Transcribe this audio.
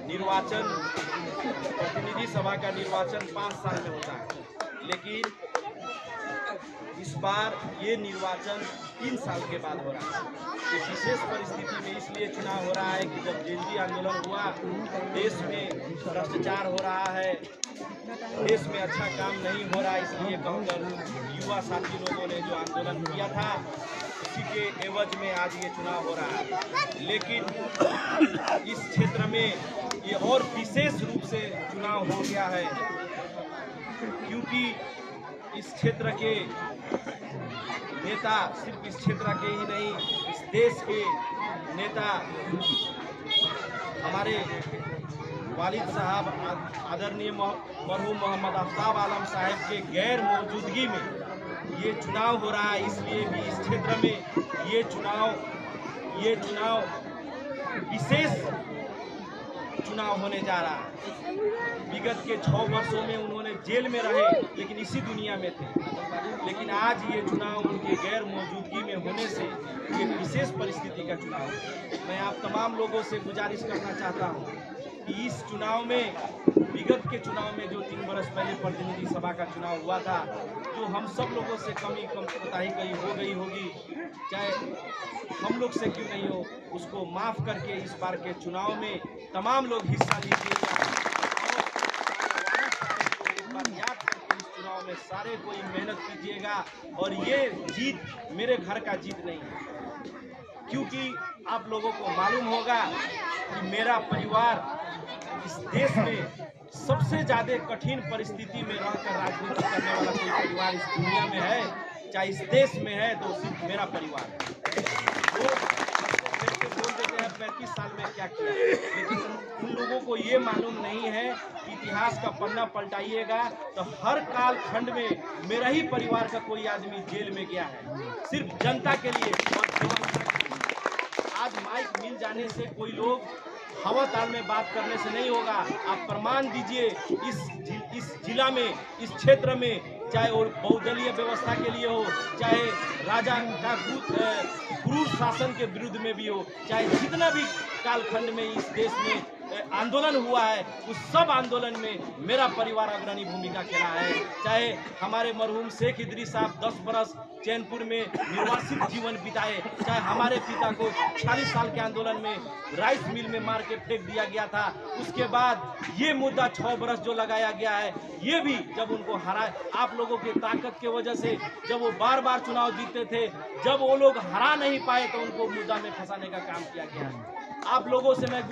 निर्वाचन, प्रतिनिधि सभा का निर्वाचन 5 साल में होता है, लेकिन इस बार ये निर्वाचन 3 साल के बाद हो रहा है। इस विशेष परिस्थिति में इसलिए चुनाव हो रहा है कि जब जेएनजी आंदोलन हुआ, देश में भ्रष्टाचार हो रहा है, देश में अच्छा काम नहीं हो रहा, इसलिए कहकर युवा साथी लोगों ने जो आंदोलन किया था, उसी के एवज में आज ये चुनाव हो रहा है। लेकिन इस क्षेत्र में ये और विशेष रूप से चुनाव हो गया है, क्योंकि इस क्षेत्र के नेता सिर्फ इस क्षेत्र के ही नहीं, इस देश के नेता हमारे वालिद साहब आदरणीय मरहूम मोहम्मद आफ्ताब आलम साहब के गैर मौजूदगी में ये चुनाव हो रहा है। इसलिए भी इस क्षेत्र में ये चुनाव विशेष चुनाव होने जा रहा है। विगत के 6 वर्षों में उन्होंने जेल में रहे, लेकिन इसी दुनिया में थे, लेकिन आज ये चुनाव उनके गैर मौजूदगी में होने से ये विशेष परिस्थिति का चुनाव है। मैं आप तमाम लोगों से गुजारिश करना चाहता हूँ कि इस चुनाव में, विगत के चुनाव में जो 3 वर्ष पहले प्रतिनिधि सभा का चुनाव हुआ था, जो हम सब लोगों से कमी कोताही कहीं हो गई होगी, चाहे हम लोग से क्यों नहीं हो, उसको माफ़ करके इस बार के चुनाव में तमाम लोग हिस्सा लीजिएगा। इस चुनाव में सारे कोई मेहनत कीजिएगा, और ये जीत मेरे घर का जीत नहीं है, क्योंकि आप लोगों को मालूम होगा कि मेरा परिवार इस देश में सबसे ज़्यादा कठिन परिस्थिति में रहकर राजनीति करने वाला कोई परिवार इस दुनिया में है, चाहे इस देश में है, तो सिर्फ मेरा परिवार है। वो बोल देते हैं 35 साल में क्या किया, लेकिन उन लोगों को ये मालूम नहीं है कि इतिहास का पन्ना पलटाइएगा तो हर काल खंड में मेरा ही परिवार का कोई आदमी जेल में गया है, सिर्फ जनता के लिए और व्यवस्था के लिए। आज माइक मिल जाने से कोई लोग हवा ताल में बात करने से नहीं होगा। आप प्रमाण दीजिए इस जिला में, इस क्षेत्र में, चाहे वो बहुदलीय व्यवस्था के लिए हो, चाहे राजा का क्रूर शासन के विरुद्ध में भी हो, चाहे जितना भी कालखंड में इस देश में आंदोलन हुआ है, उस सब आंदोलन में मेरा परिवार अग्रणी भूमिका खेला है। चाहे हमारे मरहूम शेख इदरीस साहब 10 बरस चैनपुर में निर्वासित जीवन बिताए, चाहे हमारे पिता को 40 साल के आंदोलन में राइस मिल में मार के फेंक दिया गया था, उसके बाद ये मुद्दा 6 बरस जो लगाया गया है, ये भी जब उनको हरा, आप लोगों की ताकत की वजह से जब वो बार बार चुनाव जीतते थे, जब वो लोग हरा नहीं पाए तो उनको मुद्दा में फंसाने का काम किया गया है। आप लोगों से मैं